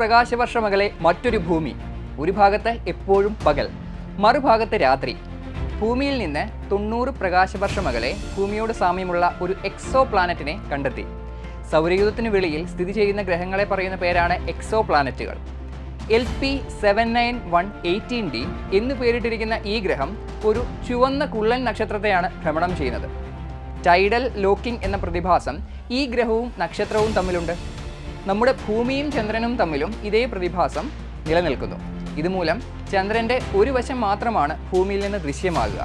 പ്രകാശവർഷമകലെ മറ്റൊരു ഭൂമി. ഒരു ഭാഗത്ത് എപ്പോഴും പകൽ, മറുഭാഗത്ത് രാത്രി. ഭൂമിയിൽ നിന്ന് 90 പ്രകാശവർഷമകലെ ഭൂമിയോട് സാമ്യമുള്ള ഒരു എക്സോ പ്ലാനറ്റിനെ കണ്ടെത്തി. സൗരയൂഥത്തിന് വെളിയിൽ സ്ഥിതി ചെയ്യുന്ന ഗ്രഹങ്ങളെ പറയുന്ന പേരാണ് എക്സോ പ്ലാനറ്റുകൾ. LP7918d എന്ന് പേരിട്ടിരിക്കുന്ന ഈ ഗ്രഹം ഒരു ചുവന്ന കുള്ളൻ നക്ഷത്രത്തെയാണ് ഭ്രമണം ചെയ്യുന്നത്. ടൈഡൽ ലോക്കിംഗ് എന്ന പ്രതിഭാസം ഈ ഗ്രഹവും നക്ഷത്രവും തമ്മിലുണ്ട്. നമ്മുടെ ഭൂമിയും ചന്ദ്രനും തമ്മിലും ഇതേ പ്രതിഭാസം നിലനിൽക്കുന്നു. ഇതുമൂലം ചന്ദ്രൻ്റെ ഒരു വശം മാത്രമാണ് ഭൂമിയിൽ നിന്ന് ദൃശ്യമാകുക.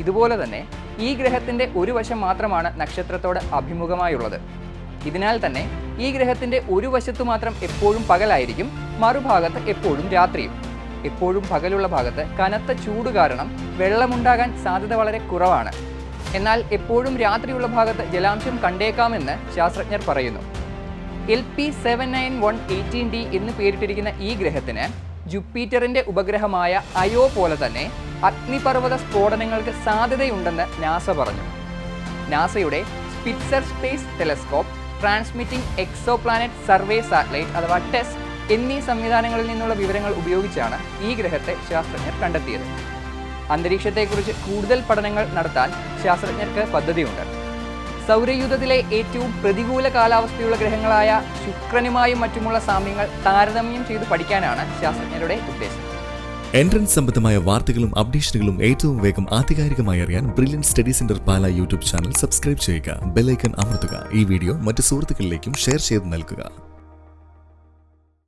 ഇതുപോലെ തന്നെ ഈ ഗ്രഹത്തിൻ്റെ ഒരു വശം മാത്രമാണ് നക്ഷത്രത്തോട് അഭിമുഖമായുള്ളത്. ഇതിനാൽ തന്നെ ഈ ഗ്രഹത്തിൻ്റെ ഒരു വശത്തു മാത്രം എപ്പോഴും പകലായിരിക്കും, മറുഭാഗത്ത് എപ്പോഴും രാത്രിയും. എപ്പോഴും പകലുള്ള ഭാഗത്ത് കനത്ത ചൂട് കാരണം വെള്ളമുണ്ടാകാൻ സാധ്യത വളരെ കുറവാണ്. എന്നാൽ എപ്പോഴും രാത്രിയുള്ള ഭാഗത്ത് ജലാംശം കണ്ടേക്കാമെന്ന് ശാസ്ത്രജ്ഞർ പറയുന്നു. LP7918d എന്ന് പേരിട്ടിരിക്കുന്ന ഈ ഗ്രഹത്തിന് ജുപ്പിറ്ററിൻ്റെ ഉപഗ്രഹമായ അയോ പോലെ തന്നെ അഗ്നിപർവ്വത സ്ഫോടനങ്ങൾക്ക് സാധ്യതയുണ്ടെന്ന് നാസ പറഞ്ഞു. നാസയുടെ Spitzer space telescope, transmitting exoplanet survey satellite അഥവാ ടെസ് എന്നീ സംവിധാനങ്ങളിൽ നിന്നുള്ള വിവരങ്ങൾ ഉപയോഗിച്ചാണ് ഈ ഗ്രഹത്തെ ശാസ്ത്രജ്ഞർ കണ്ടെത്തിയത്. അന്തരീക്ഷത്തെക്കുറിച്ച് കൂടുതൽ പഠനങ്ങൾ നടത്താൻ ശാസ്ത്രജ്ഞർക്ക് പദ്ധതിയുണ്ട്. സൗരയൂഥത്തിലെ ഏറ്റവും പ്രതികൂല കാലാവസ്ഥയുള്ള ഗ്രഹങ്ങളായ ശുക്രനുമായും മറ്റുമുള്ള സാമ്യങ്ങൾ താരതമ്യം ചെയ്ത് പഠിക്കാനാണ് ശാസ്ത്രജ്ഞരുടെ ഉദ്ദേശം. എൻട്രൻസ് സംബന്ധമായ വാർത്തകളും അപ്ഡേഷനുകളും ഏറ്റവും വേഗം ആധികാരികമായി അറിയാൻ ബ്രില്യൻറ്റ് സ്റ്റഡി സെന്റർ പാല യൂട്യൂബ് ചാനൽ സബ്സ്ക്രൈബ് ചെയ്യുക, ബെൽ ഐക്കൺ അമർത്തുക. ഈ വീഡിയോ മറ്റ് സുഹൃത്തുക്കളിലേക്കും ഷെയർ ചെയ്ത് നൽകുക.